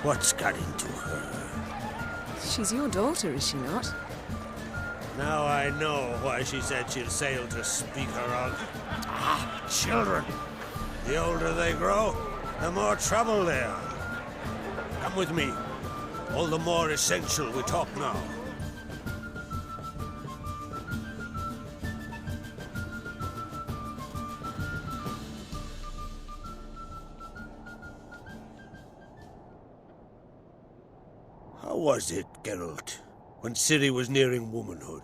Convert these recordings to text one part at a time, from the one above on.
What's got into her? She's your daughter, is she not? Now I know why she said she'll sail to speak her of. Ah, children. The older they grow, the more trouble they are. Come with me. All the more essential we talk now. How was it, Geralt, when Ciri was nearing womanhood?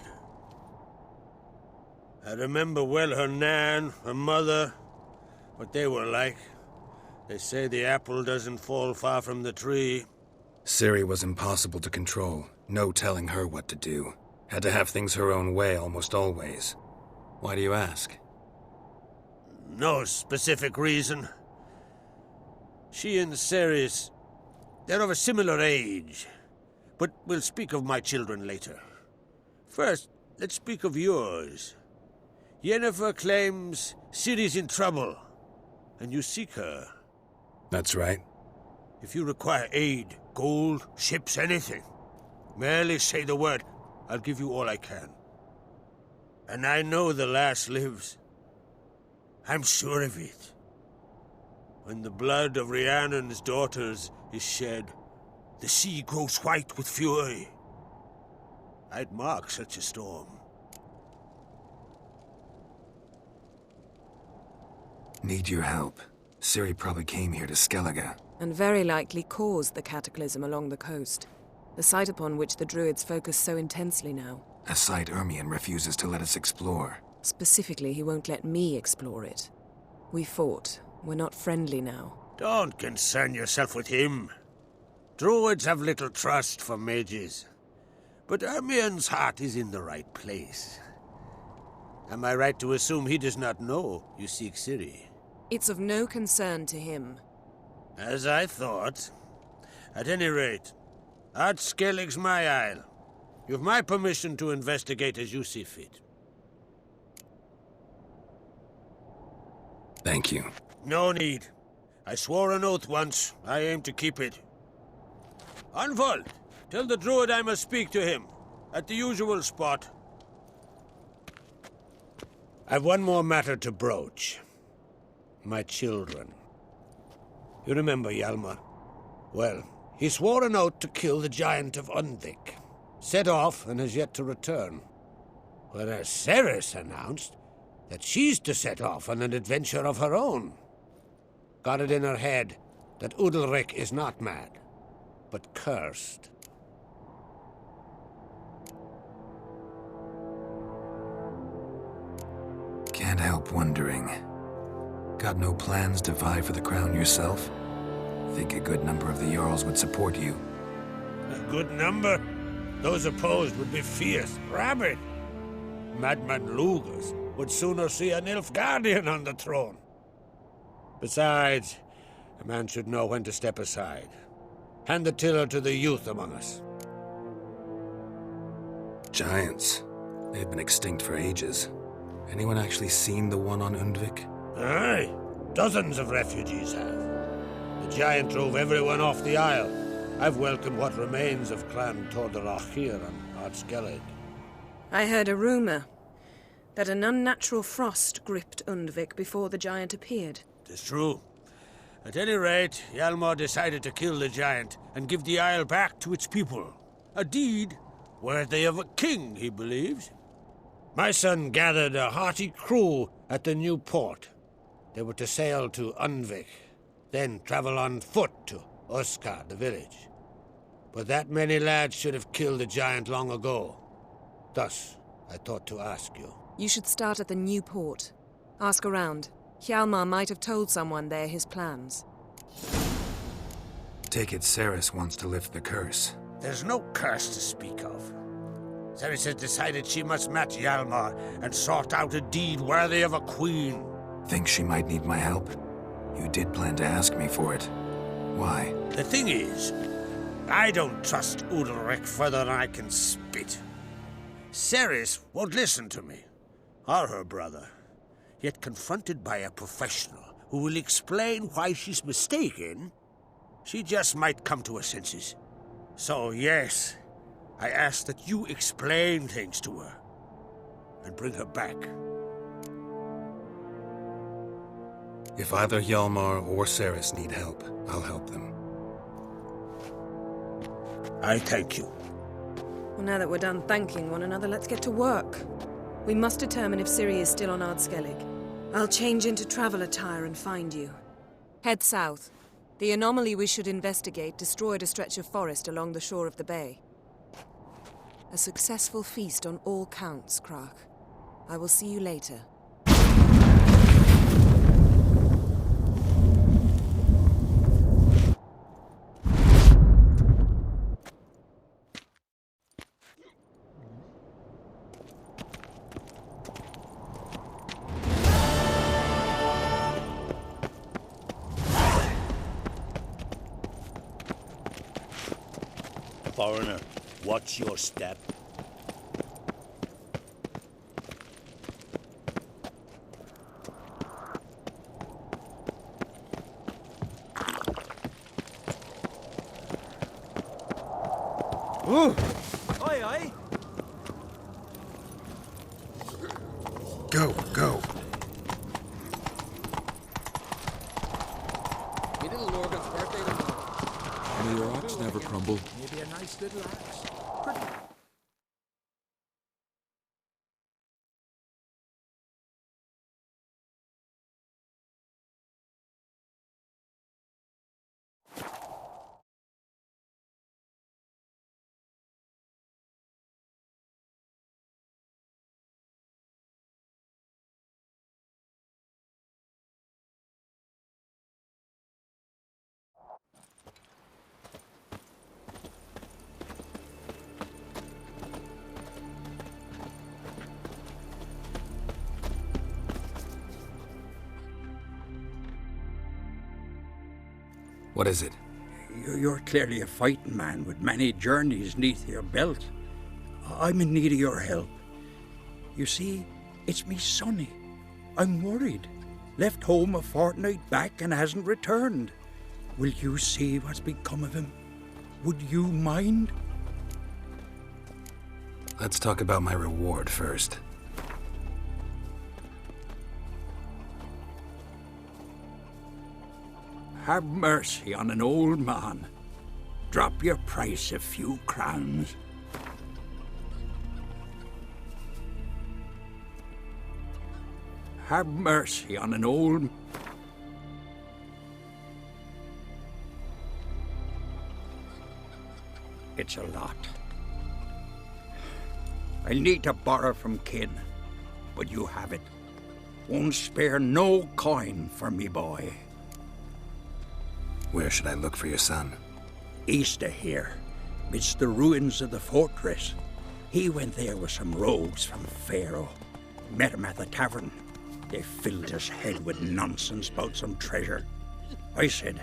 I remember well her nan, her mother, what they were like. They say the apple doesn't fall far from the tree. Ciri was impossible to control. No telling her what to do. Had to have things her own way almost always. Why do you ask? No specific reason. She and Ceres, they're of a similar age. But we'll speak of my children later. First, let's speak of yours. Yennefer claims Ciri's in trouble, and you seek her. That's right. If you require aid, gold, ships, anything, merely say the word. I'll give you all I can. And I know the lass lives. I'm sure of it. When the blood of Rhiannon's daughters is shed, the sea grows white with fury. I'd mark such a storm. Need your help. Ciri probably came here to Skellige. And very likely caused the cataclysm along the coast. The site upon which the Druids focus so intensely now. A site Ermion refuses to let us explore. Specifically, he won't let me explore it. We fought. We're not friendly now. Don't concern yourself with him. Druids have little trust for mages. But Ermion's heart is in the right place. Am I right to assume he does not know you seek Ciri? It's of no concern to him. As I thought. At any rate, Ard Skellig's my isle. You've my permission to investigate as you see fit. Thank you. No need. I swore an oath once. I aim to keep it. Anvald, tell the druid I must speak to him. At the usual spot. I've one more matter to broach. My children. You remember Hjalmar? Well, he swore an oath to kill the giant of Undvik. Set off and has yet to return. Whereas Ceres announced that she's to set off on an adventure of her own. Got it in her head that Udalryk is not mad, but cursed. Can't help wondering. Got no plans to vie for the crown yourself? Think a good number of the Jarls would support you. A good number? Those opposed would be fierce, rabid. Madman Lugus would sooner see an Nilfgaardian on the throne. Besides, a man should know when to step aside. Hand the tiller to the youth among us. Giants. They've been extinct for ages. Anyone actually seen the one on Undvik? Aye. Dozens of refugees have. The giant drove everyone off the isle. I've welcomed what remains of Clan Tordarach here on Ard Skellig. I heard a rumor that an unnatural frost gripped Undvik before the giant appeared. It's true. At any rate, Hjalmar decided to kill the giant and give the isle back to its people. A deed worthy of a king, he believes. My son gathered a hearty crew at the new port. They were to sail to Undvik, then travel on foot to Oskar, the village. But that many lads should have killed the giant long ago. Thus, I thought to ask you. You should start at the new port. Ask around. Hjalmar might have told someone there his plans. Take it Ceres wants to lift the curse. There's no curse to speak of. Ceres has decided she must match Hjalmar and sort out a deed worthy of a queen. Think she might need my help? You did plan to ask me for it. Why? The thing is, I don't trust Udalryk further than I can spit. Ceres won't listen to me, or her brother. Yet confronted by a professional who will explain why she's mistaken, She just might come to her senses. So, yes, I ask that you explain things to her and bring her back. If either Hjalmar or Cerys need help, I'll help them. I thank you. Well, now that we're done thanking one another, let's get to work. We must determine if Ciri is still on Ardskellig. I'll change into travel attire and find you. Head south. The anomaly we should investigate destroyed a stretch of forest along the shore of the bay. A successful feast on all counts, Crach. I will see you later. Foreigner, watch your step. Ooh! Aye, aye! Go, go. Me little Morgan's birthday tomorrow. May your ox never crumble. Maybe a nice little axe. Pretty. What is it? You're clearly a fighting man with many journeys neath your belt. I'm in need of your help. You see, it's me Sonny. I'm worried. Left home a fortnight back and hasn't returned. Will you see what's become of him? Would you mind? Let's talk about my reward first. Have mercy on an old man. Drop your price a few crowns. Have mercy on an old... It's a lot. I need to borrow from kin, but you have it. Won't spare no coin for me boy. Where should I look for your son? East of here, midst the ruins of the fortress. He went there with some rogues from Faroe. Met him at the tavern. They filled his head with nonsense about some treasure. I said,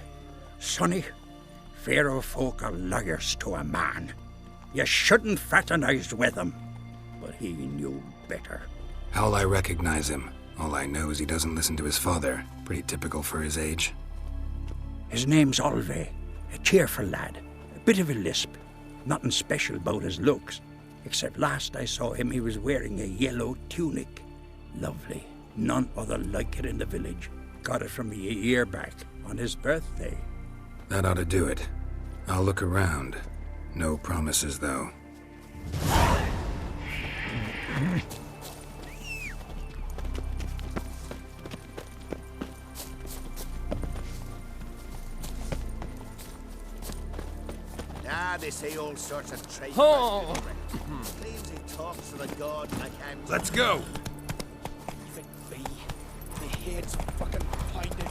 Sonny, Faroe folk are liars to a man. You shouldn't fraternize with them. But he knew better. How'll I recognize him? All I know is he doesn't listen to his father. Pretty typical for his age. His name's Olve, a cheerful lad, a bit of a lisp. Nothing special about his looks, except last I saw him he was wearing a yellow tunic. Lovely, none other like it in the village. Got it from me a year back, on his birthday. That ought to do it. I'll look around. No promises, though. They say all sorts of trade. Oh. Claims he talks to the god I can't. Let's go! Leave it be. The head's fucking blinded.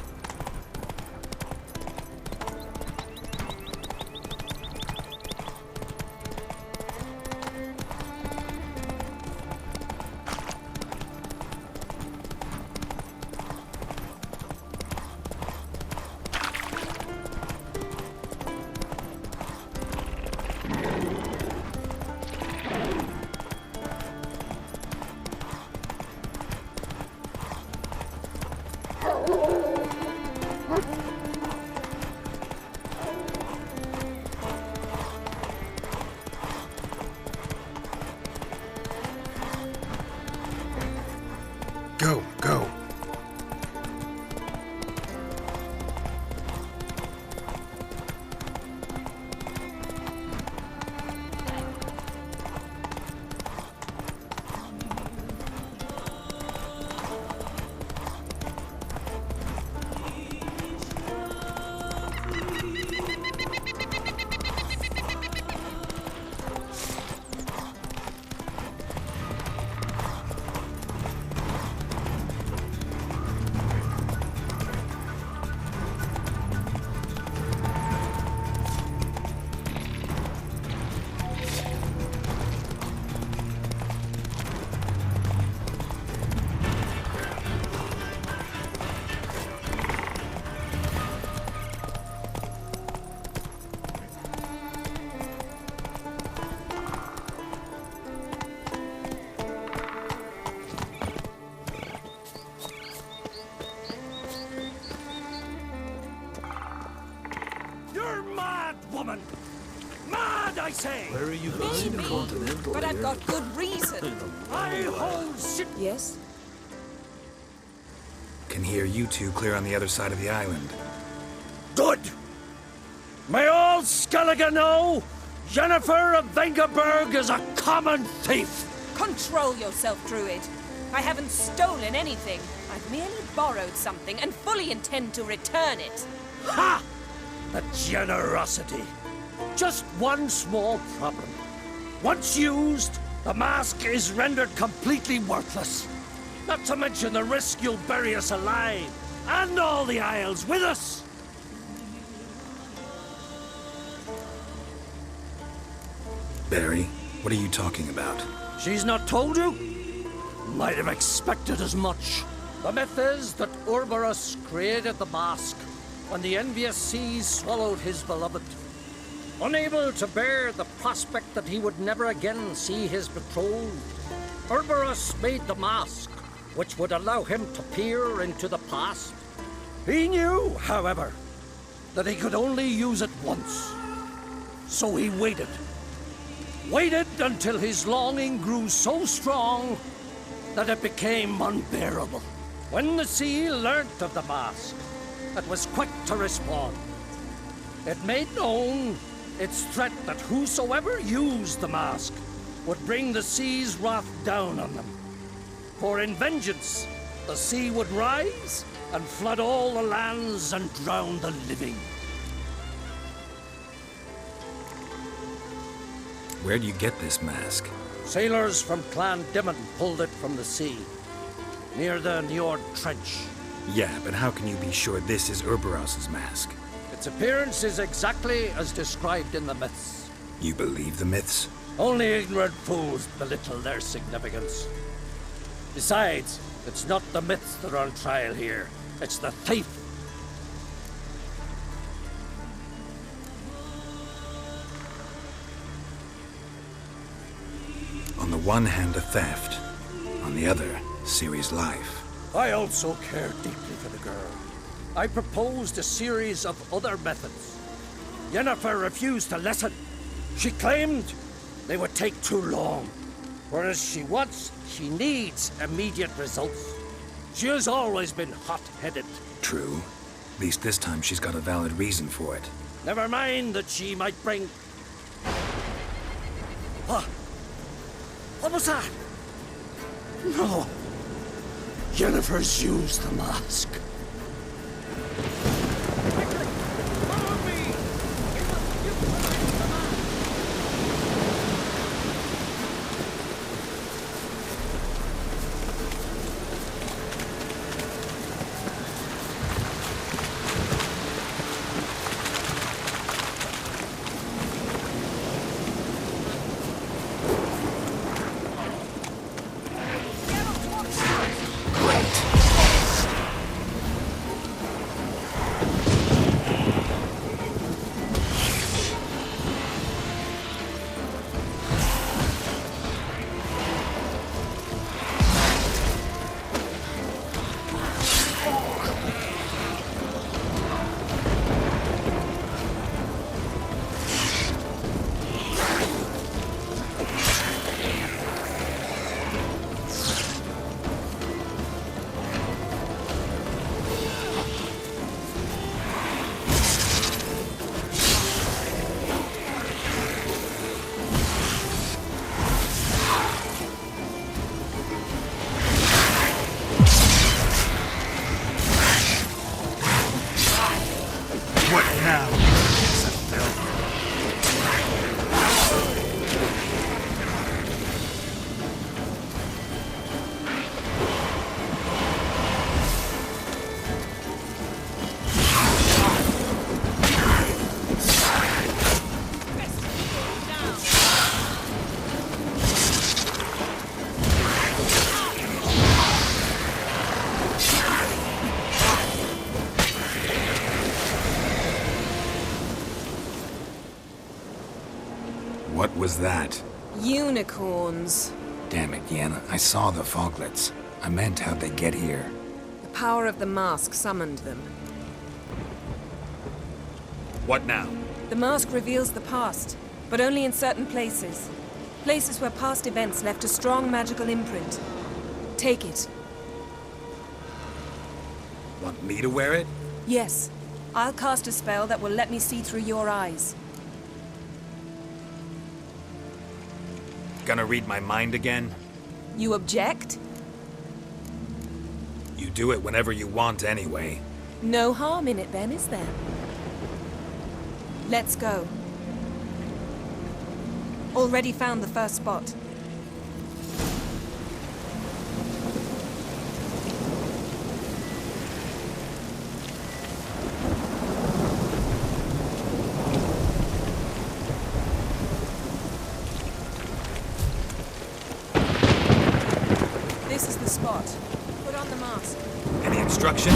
Go, go. You're mad, woman! Mad, I say! Where are you going? Maybe, but I've got good reason. I hold shit. Yes? Can hear you two clear on the other side of the island. Good! May all Skellige know Jennifer of Vengerberg is a common thief! Control yourself, Druid. I haven't stolen anything. I've merely borrowed something and fully intend to return it. Ha! The generosity. Just one small problem. Once used, the mask is rendered completely worthless. Not to mention the risk you'll bury us alive, and all the Isles with us. Barry, what are you talking about? She's not told you? Might have expected as much. The myth is that Urberus created the mask when the envious seas swallowed his beloved. Unable to bear the prospect that he would never again see his betrothed, Urberus made the mask, which would allow him to peer into the past. He knew, however, that he could only use it once. So he waited. Waited until his longing grew so strong that it became unbearable. When the sea learnt of the mask, it was quick to respond. It made known its threat that whosoever used the mask would bring the sea's wrath down on them. For in vengeance, the sea would rise and flood all the lands and drown the living. Where do you get this mask? Sailors from Clan Dimon pulled it from the sea, near the Njord Trench. Yeah, but how can you be sure this is Urberos's mask? Its appearance is exactly as described in the myths. You believe the myths? Only ignorant fools belittle their significance. Besides, it's not the myths that are on trial here. It's the thief. On the one hand, a theft. On the other, Ciri's life. I also care deeply for the girl. I proposed a series of other methods. Yennefer refused to listen. She claimed they would take too long. Whereas she needs immediate results. She has always been hot-headed. True. At least this time she's got a valid reason for it. Never mind that she might bring... What? What was that? No. Yennefer's used the mask. What was that? Unicorns. Damn it, Yen. I saw the foglets. I meant how'd they get here? The power of the mask summoned them. What now? The mask reveals the past, but only in certain places. Places where past events left a strong magical imprint. Take it. Want me to wear it? Yes. I'll cast a spell that will let me see through your eyes. Gonna read my mind again? You object? You do it whenever you want anyway. No harm in it then, is there? Let's go. Already found the first spot. This is the spot. Put on the mask. Any instructions?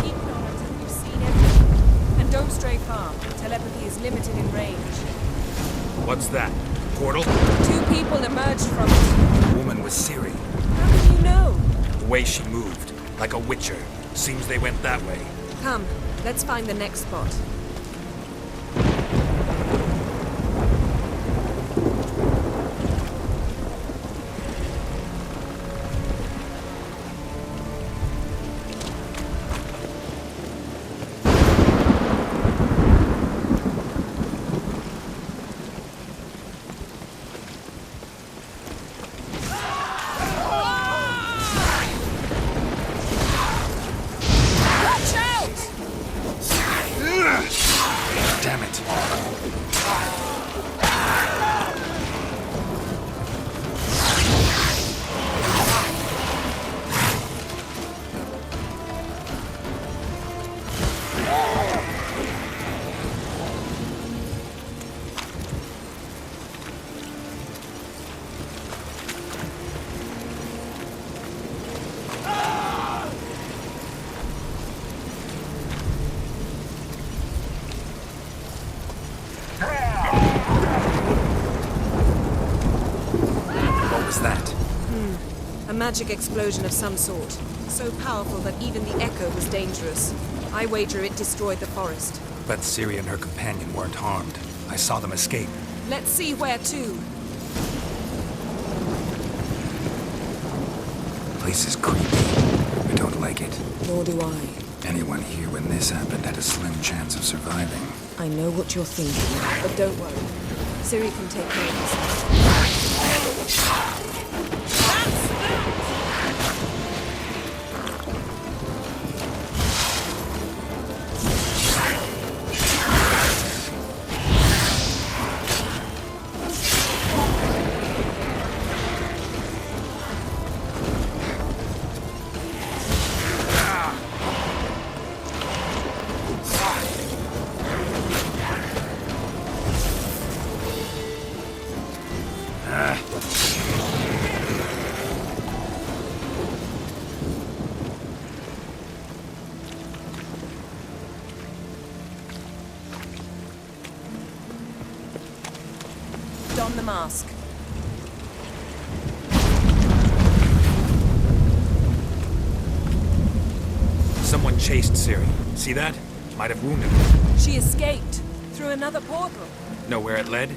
Keep it on until we've seen everything. And don't stray far. Telepathy is limited in range. What's that? Portal? 2 people emerged from it. The woman was Ciri. How do you know? The way she moved. Like a witcher. Seems they went that way. Come, let's find the next spot. Damn it. What was that? A magic explosion of some sort. So powerful that even the echo was dangerous. I wager it destroyed the forest. But Ciri and her companion weren't harmed. I saw them escape. Let's see where to. Place is creepy. I don't like it. Nor do I. Anyone here when this happened had a slim chance of surviving. I know what you're thinking, but don't worry. Ciri can take care of herself. Don the mask. Someone chased Ciri. See that? Might have wounded her. She escaped through another portal. Know where it led?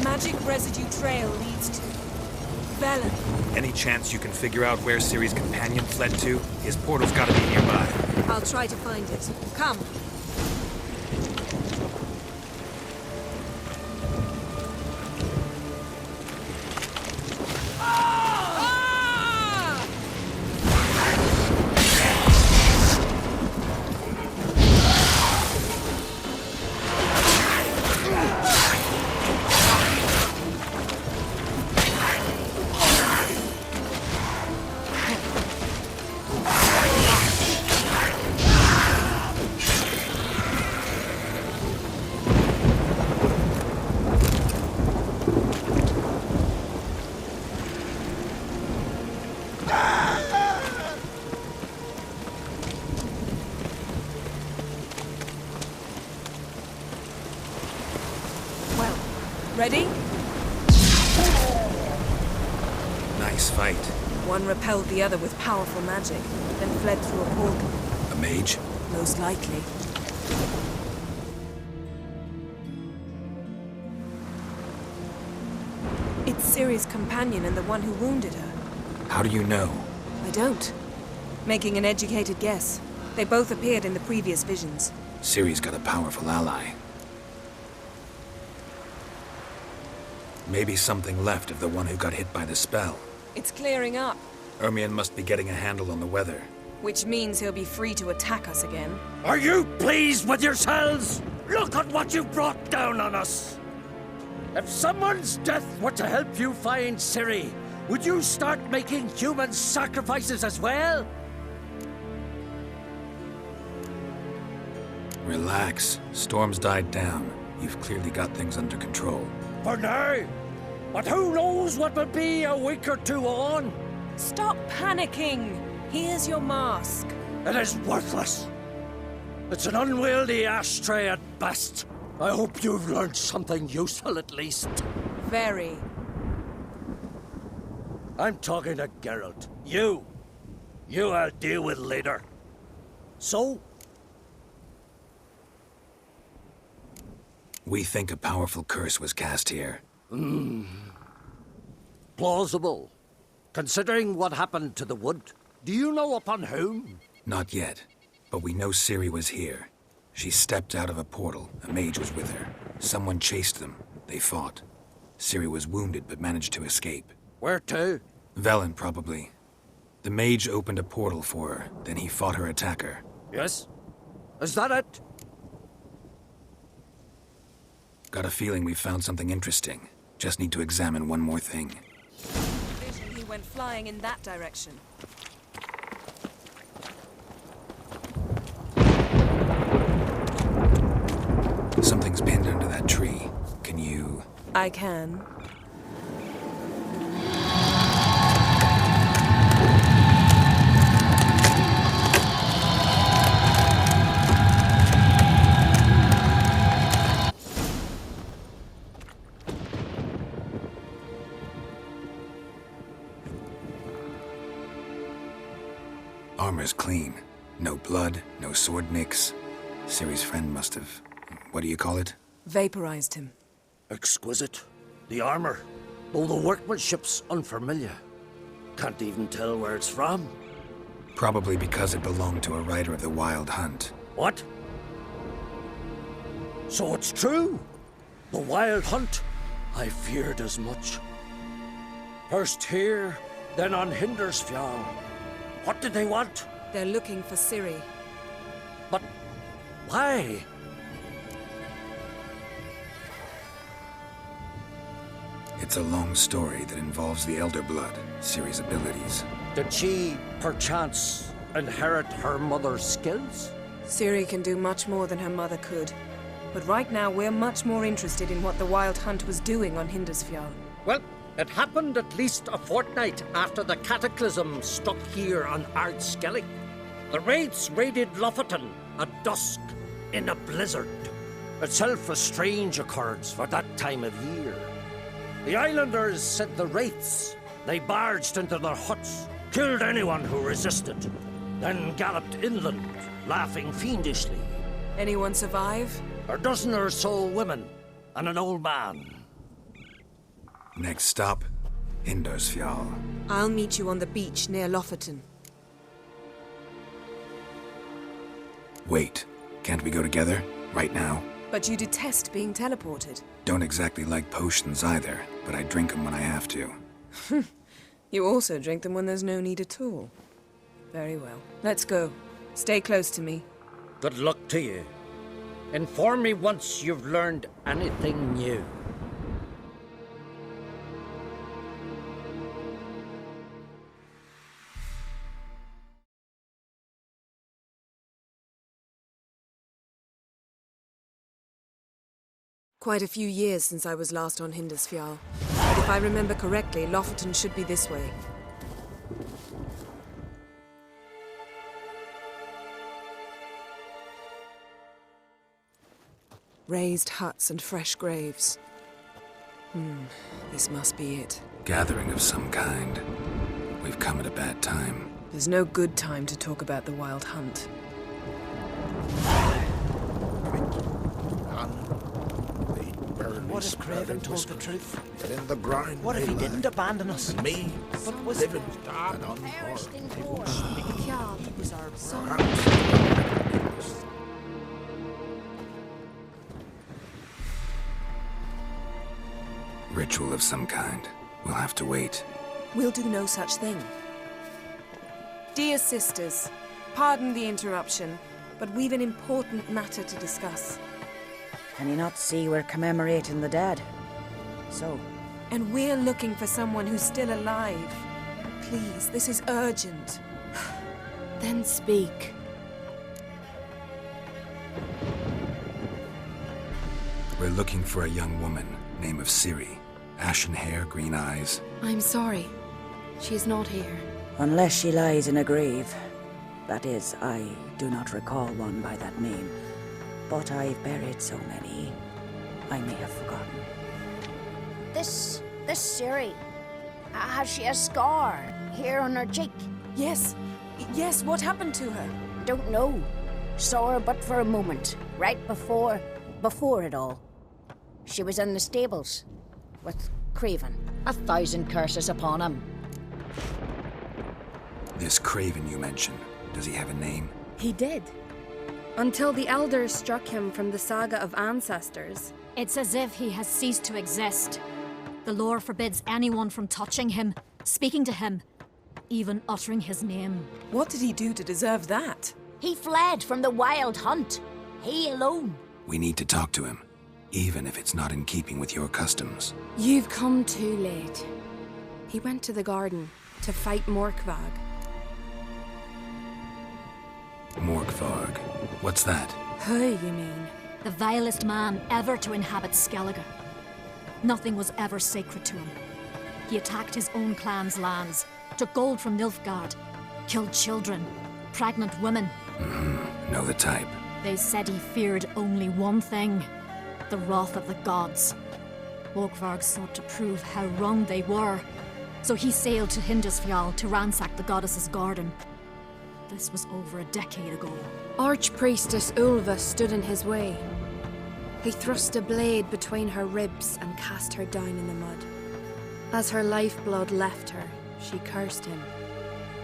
Magic residue trail leads to Velen. Any chance you can figure out where Ciri's companion fled to? His portal's gotta be nearby. I'll try to find it. Come. Ready? Nice fight. One repelled the other with powerful magic, then fled through a portal. A mage? Most likely. It's Ciri's companion and the one who wounded her. How do you know? I don't. Making an educated guess. They both appeared in the previous visions. Ciri's got a powerful ally. Maybe something left of the one who got hit by the spell. It's clearing up, Ermion must be getting a handle on the weather. which means he'll be free to attack us again. Are you pleased with yourselves? Look at what you've brought down on us. If someone's death were to help you find Ciri, would you start making human sacrifices as well? Relax. Storm's died down. You've clearly got things under control. For now. But who knows what will be a week or two on? Stop panicking! Here's your mask. It is worthless. It's an unwieldy ashtray at best. I hope you've learned something useful at least. Very. I'm talking to Geralt. You I'll deal with later. So? We think a powerful curse was cast here. Plausible. Considering what happened to the wood, do you know upon whom? Not yet, but we know Ciri was here. She stepped out of a portal. A mage was with her. Someone chased them. They fought. Ciri was wounded but managed to escape. Where to? Velen, probably. The mage opened a portal for her, then he fought her attacker. Yes? Is that it? Got a feeling we found something interesting. Just need to examine one more thing. He went flying in that direction. Something's pinned under that tree. Can you... I can. Armor's clean. No blood, no sword nicks. Ciri's friend must have... What do you call it? Vaporized him. Exquisite. The armor, though the workmanship's unfamiliar. Can't even tell where it's from. Probably because it belonged to a rider of the Wild Hunt. What? So it's true? The Wild Hunt? I feared as much. First here, then on Hindersfjall. What did they want? They're looking for Ciri. But why? It's a long story that involves the Elder Blood, Ciri's abilities. Did she, perchance, inherit her mother's skills? Ciri can do much more than her mother could. But right now, we're much more interested in what the Wild Hunt was doing on Hindersfjall. Well, it happened at least a fortnight after the cataclysm struck here on Ard Skellig. The raids raided Lofoten at dusk in a blizzard. Itself a strange occurrence for that time of year. The islanders sent the wraiths. They barged into their huts, killed anyone who resisted, then galloped inland, laughing fiendishly. Anyone survive? A dozen or so women and an old man. Next stop, Hindersfjall. I'll meet you on the beach near Lofoten. Wait, can't we go together? Right now? But you detest being teleported. Don't exactly like potions either, but I drink them when I have to. You also drink them when there's no need at all. Very well. Let's go. Stay close to me. Good luck to you. Inform me once you've learned anything new. Quite a few years since I was last on Hindersfjall. But if I remember correctly, Lofoten should be this way. Raised huts and fresh graves. This must be it. Gathering of some kind. We've come at a bad time. There's no good time to talk about the Wild Hunt. What if Craven told the truth? In the ground. What if he didn't abandon us? Me, But was living and unharmed. he was our son? Ritual of some kind. We'll have to wait. We'll do no such thing. Dear sisters, pardon the interruption, but we've an important matter to discuss. Can you not see we're commemorating the dead? So, And we're looking for someone who's still alive. Please, this is urgent. Then speak. We're looking for a young woman, name of Ciri. Ashen hair, green eyes. I'm sorry. She's not here. unless she lies in a grave. That is, I do not recall one by that name. But I've buried so many, I may have forgotten. This Ciri, has she a scar here on her cheek? Yes. Yes, what happened to her? Don't know. Saw her but for a moment, right before it all. She was in the stables with Craven. 1,000 curses upon him. This Craven you mentioned, does he have a name? He did. Until the elders struck him from the saga of ancestors. It's as if he has ceased to exist. The lore forbids anyone from touching him, speaking to him, even uttering his name. What did he do to deserve that? He fled from the Wild Hunt. He alone. We need to talk to him, even if it's not in keeping with your customs. You've come too late. He went to the garden to fight Morkvarg. Morkvarg. What's that? Who, you mean? The vilest man ever to inhabit Skellige. Nothing was ever sacred to him. He attacked his own clan's lands, took gold from Nilfgaard, killed children, pregnant women. Know the type. They said he feared only one thing, the wrath of the gods. Morkvarg sought to prove how wrong they were, so he sailed to Hindisfjall to ransack the goddess's garden. This was over a decade ago. Archpriestess Ulva stood in his way. He thrust a blade between her ribs and cast her down in the mud. As her lifeblood left her, she cursed him,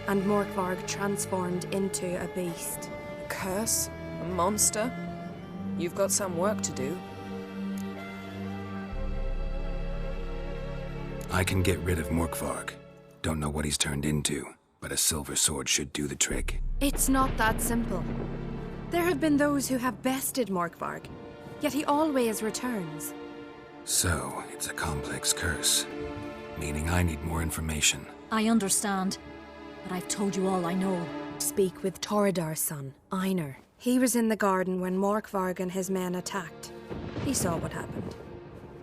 and Morkvarg transformed into a beast. A curse? A monster? You've got some work to do. I can get rid of Morkvarg. Don't know what he's turned into, but a silver sword should do the trick. It's not that simple. There have been those who have bested Morkvarg, yet he always returns. So, it's a complex curse, meaning I need more information. I understand, but I've told you all I know. Speak with Toradar's son, Einar. He was in the garden when Morkvarg and his men attacked. He saw what happened.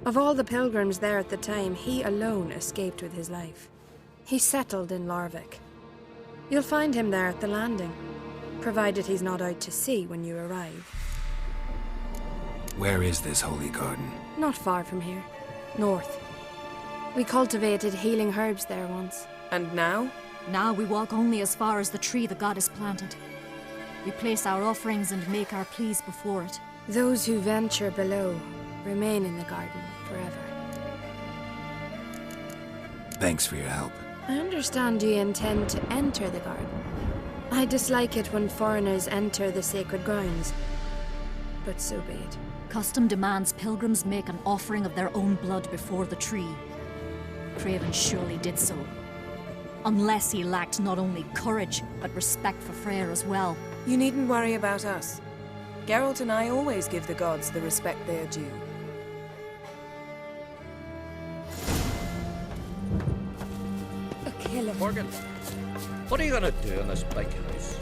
Of all the pilgrims there at the time, he alone escaped with his life. He settled in Larvik. You'll find him there at the landing, provided he's not out to sea when you arrive. Where is this holy garden? Not far from here. North. We cultivated healing herbs there once. And now? Now we walk only as far as the tree the goddess planted. We place our offerings and make our pleas before it. Those who venture below remain in the garden forever. Thanks for your help. I understand you intend to enter the garden. I dislike it when foreigners enter the sacred grounds, but so be it. Custom demands pilgrims make an offering of their own blood before the tree. Craven surely did so. Unless he lacked not only courage, but respect for Freyr as well. You needn't worry about us. Geralt and I always give the gods the respect they are due. A killer. Morgan, what are you gonna do in this big house?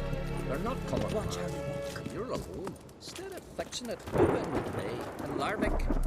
They're not coming. Watch how they walk. You're alone. Instead of fixing it, move in with me. In Larvik,